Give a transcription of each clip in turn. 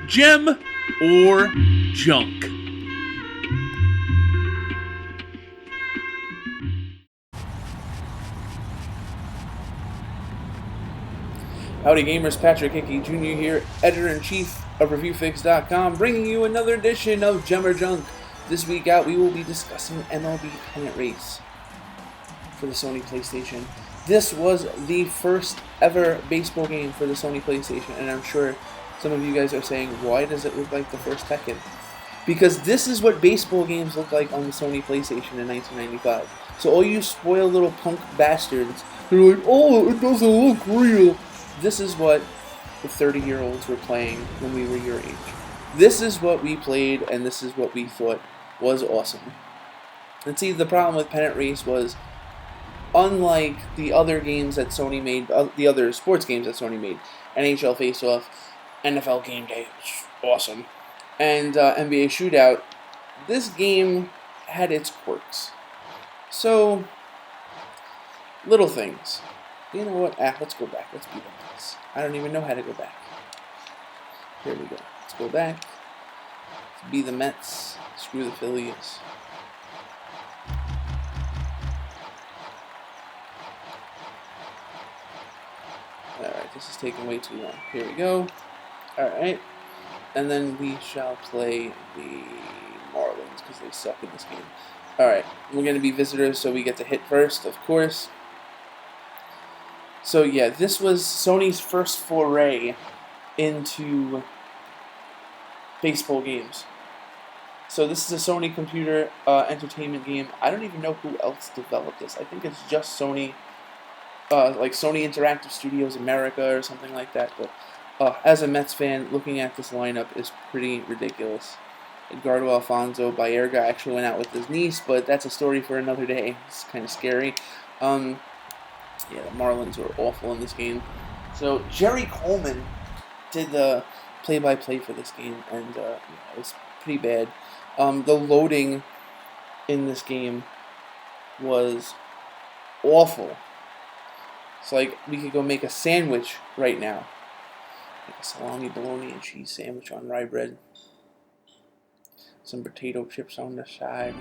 Gem or junk? Howdy gamers, Patrick Hickey Jr. here, Editor-in-Chief of ReviewFix.com, bringing you another edition of Gem or Junk. This week out, we will be discussing MLB Pennant Race for the Sony PlayStation. This was the first ever baseball game for the Sony PlayStation, and I'm sure some of you guys are saying, why does it look like the first Tekken? Because this is what baseball games look like on the Sony PlayStation in 1995. So all you spoiled little punk bastards who are like, oh, it doesn't look real. This is what the 30-year-olds were playing when we were your age. This is what we played, and this is what we thought was awesome. And see, the problem with Pennant Race was, unlike the other games that Sony made, the other sports games that Sony made, NHL Face-Off, NFL Game Day, which was awesome, and NBA Shootout, this game had its quirks. So, little things. You know what? Let's go back. Let's beat up this. I don't even know how to go back. Here we go. Let's go back. Let's be the Mets. Screw the Phillies. Alright, this is taking way too long. Here we go. Alright. And then we shall play the Marlins, because they suck in this game. Alright, we're going to be visitors, so we get to hit first, of course. So yeah, this was Sony's first foray into baseball games. So this is a Sony computer entertainment game. I don't even know who else developed this. I think it's just Sony, like Sony Interactive Studios America or something like that. But as a Mets fan, looking at this lineup is pretty ridiculous. Edgardo Alfonso Baerga actually went out with his niece, but that's a story for another day. It's kind of scary. Yeah, the Marlins were awful in this game. So Jerry Coleman did the play-by-play for this game, and yeah, it was pretty bad. The loading in this game was awful. It's like we could go make a sandwich right now. Like a salami, bologna, and cheese sandwich on rye bread. Some potato chips on the side.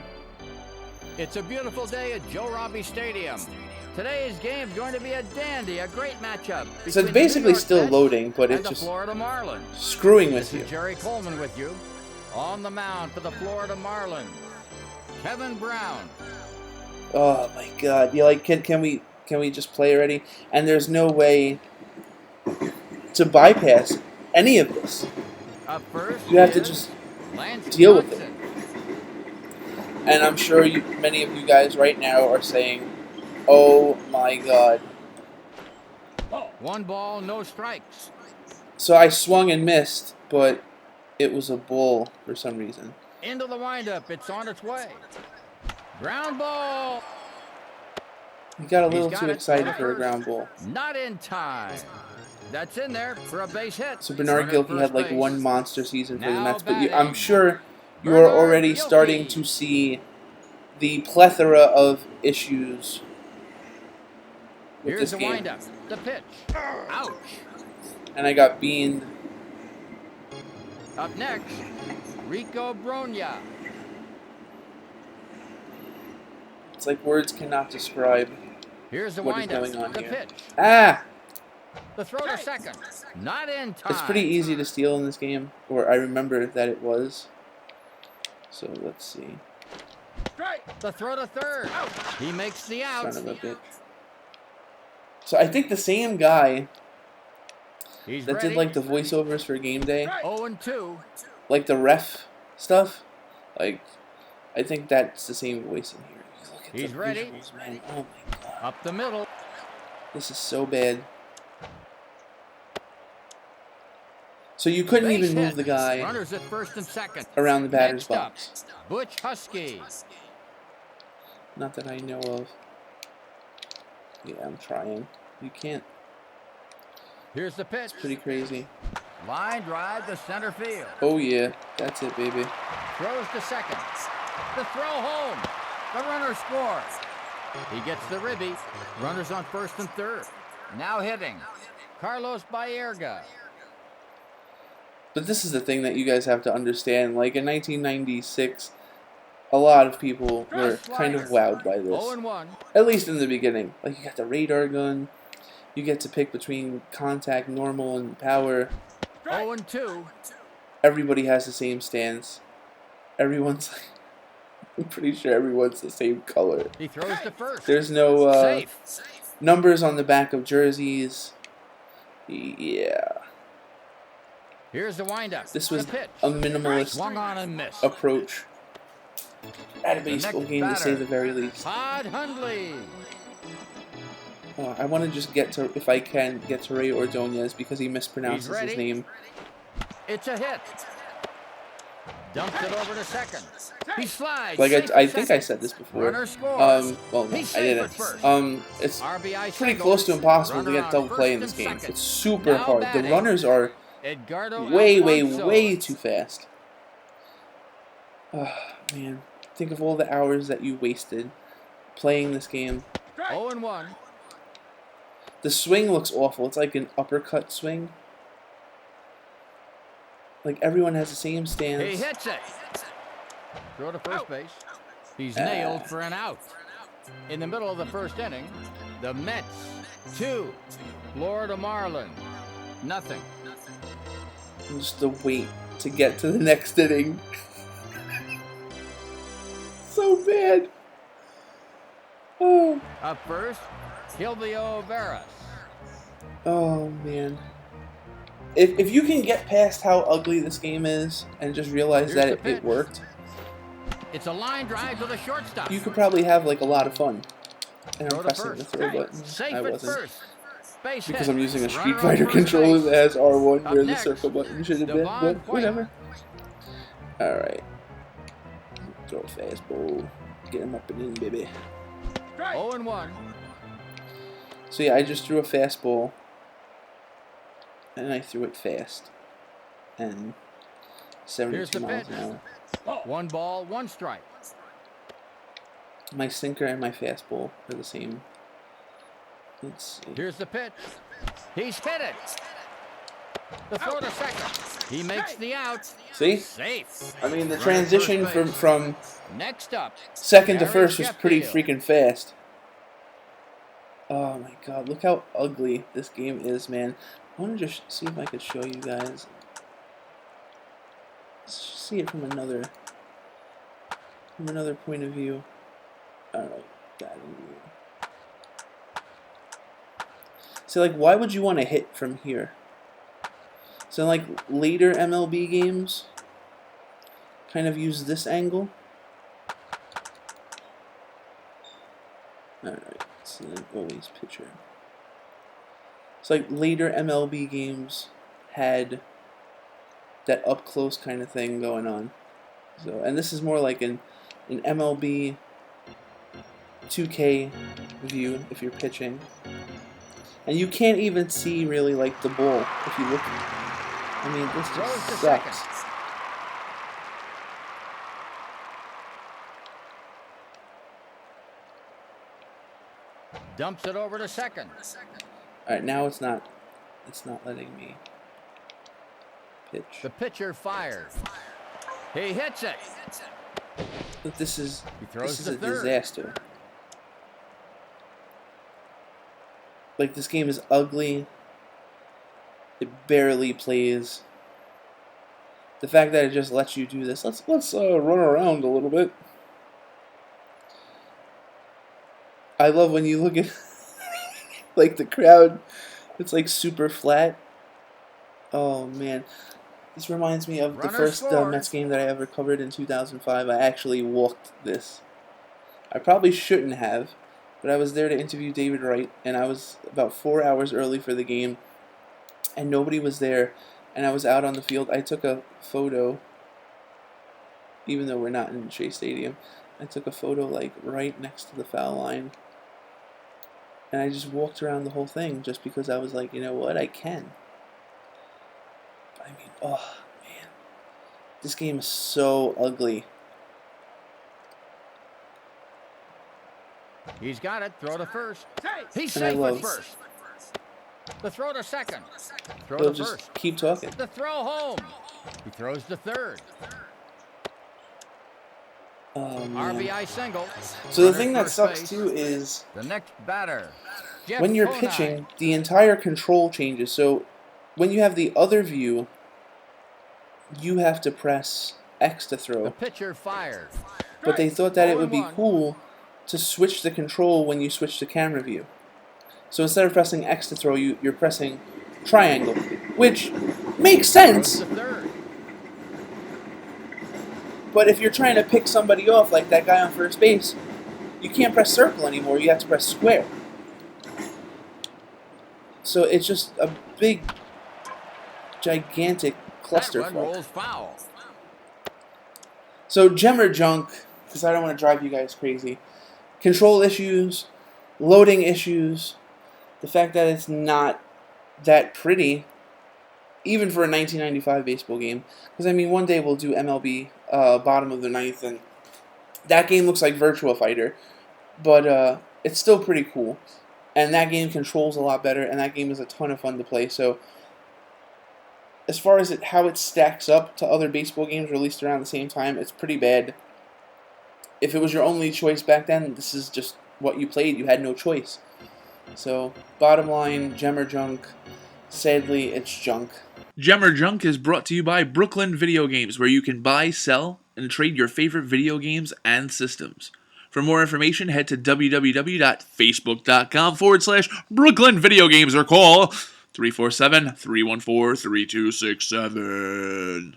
It's a beautiful day at Joe Robbie Stadium. Today's game is going to be a dandy, a great matchup. So it's basically still loading, but it's just Florida Marlins. Screwing with you. Jerry Coleman with you. On the mound for the Florida Marlins, Kevin Brown. Oh my God! Yeah, like can we just play already? And there's no way to bypass any of this. Up first, you have to just deal with it. And I'm sure many of you guys right now are saying, oh my God. One ball, no strikes. So I swung and missed, but it was a ball for some reason. Into the windup, it's on its way. Ground ball. He got a little too excited for a ground ball. Not in time. That's in there for a base hit. So Bernard Gilkey had like one monster season for the Mets, but I'm sure you are already starting to see the plethora of issues with this game. Here's the windup, the pitch. Ouch. And I got beaned. Up next, Rico Bronya. It's like words cannot describe Here's the what is windup, going on the here. pitch. Ah! The throw to second. Not in time. It's pretty easy to steal in this game, or I remember that it was. So let's see. The throw to third. He makes the out. Son of a bitch. So I think the same guy that did like the voiceovers for Game Day, 0-2. like the ref stuff, like I think that's the same voice in here. Look at He's the ready. visuals, man. Oh my God. Up the middle. This is so bad. So you couldn't even move the guy Runners at first and second. around the batter's Next up, box. Butch Husky. Not that I know of. Yeah, I'm trying. You can't. Here's the pitch. It's pretty crazy. Line drive to center field. Oh yeah, that's it, baby. Throws to second. The throw home. The runner scores. He gets the ribby. Runners on first and third. Now hitting, Carlos Baerga. But this is the thing that you guys have to understand. Like in 1996, a lot of people were kind of wowed by this. 0-1. At least in the beginning. Like you got the radar gun. You get to pick between contact, normal, and power. 0-2. Everybody has the same stance. Everyone's like, I'm pretty sure everyone's the same color. He throws to first. There's no Safe. numbers on the back of jerseys. Yeah. Here's the windup. This was The pitch. a minimalist Swung on and missed. approach at a baseball next game, to say batter. the very least. Todd Hundley. I want to just get to, if I can, get to Ray Ordonez because he mispronounces He's ready. his name. It's a hit. Dumps it over to second. He slides. Like safe I at think second. I said this before. Runner scores. Well, no, He's I safe didn't. at first. It's RBI pretty single. close to impossible to Runner get on double play in first this and game. second. It's super Now hard. The batting. runners are Edgardo way Alfonso. too fast. Oh, man. Think of all the hours that you wasted playing this game. 0-1. The swing looks awful. It's like an uppercut swing. Like everyone has the same He stance. hits it. Throw to first base. He's nailed for an out. In the middle of the first inning, the Mets 2, Florida Marlins nothing. Just the wait to get to the next inning. So bad. Oh. Up first, Silvio Veras. Oh man. If you can get past how ugly this game is and just realize Here's that the it pitch. worked, It's a line drive to the shortstop. you could probably have like a lot of fun. And Throw I'm to pressing the first. throw button. Safe I at wasn't. first. Base Because hit. I'm using a Street Runner on Fighter first controller base. that has R1 Up where the next, circle button should have been, Devon but White. whatever. Alright. Throw a fastball. Get him up and in, baby. 0-1. So yeah, I just threw a fastball. And I threw it fast. And Here's 72 the miles pitch. an hour. 1 ball, 1 strike. My sinker and my fastball are the same. Let's see. Here's the pitch. He's hit it. The throw to second. He makes the out. See? Safe. I mean, the Runner transition first base. from Next up, second to Gary first was pretty Sheffield. freaking fast. Oh my god, look how ugly this game is, man. I want to just see if I could show you guys. Let's see it from another point of view. I don't know. That view. So like, why would you want to hit from here? So like later MLB games kind of use this angle. Alright, so then always pitcher. It's like later MLB games had that up close kind of thing going on. So, and this is more like an MLB 2K view if you're pitching. And you can't even see really like the ball if you look. I mean, this Throws to just second. sucks. Dumps it over to second. Alright, now it's not letting me pitch. The pitcher fires. He hits it. But this is He throws a to third. disaster. Like, this game is ugly. It barely plays. The fact that it just lets you do this, let's run around a little bit. I love when you look at like the crowd. It's like super flat. Oh man, this reminds me of the Runner first scores. Mets game that I ever covered in 2005. I actually walked this. I probably shouldn't have, but I was there to interview David Wright, and I was about 4 hours early for the game, and nobody was there, and I was out on the field. I took a photo, even though we're not in Shea Stadium. I took a photo like right next to the foul line. And I just walked around the whole thing just because I was like, you know what, I can. I mean, oh, man. This game is so ugly. He's got it. Throw to first. He's And I safe at love- first. The throw to second. Throw They'll to just first. keep talking. The throw home. He throws to third. RBI single. So the thing that sucks too is the next batter. When you're pitching, the entire control changes. So when you have the other view, you have to press X to throw. The pitcher fired. But they thought that it would be cool to switch the control when you switch to camera view. So instead of pressing X to throw, you're pressing triangle, which makes sense. But if you're trying to pick somebody off, like that guy on first base, you can't press circle anymore. You have to press square. So it's just a big, gigantic clusterfuck. So gem or junk, because I don't want to drive you guys crazy. Control issues, loading issues, the fact that it's not that pretty, even for a 1995 baseball game. Because I mean, one day we'll do MLB bottom of the ninth, and that game looks like Virtua Fighter, but it's still pretty cool. And that game controls a lot better, and that game is a ton of fun to play. So, as far as how it stacks up to other baseball games released around the same time, it's pretty bad. If it was your only choice back then, this is just what you played. You had no choice. So, bottom line, gem or junk. Sadly, it's junk. Gem or Junk is brought to you by Brooklyn Video Games, where you can buy, sell, and trade your favorite video games and systems. For more information, head to www.facebook.com/Brooklyn Video Games or call 347-314-3267.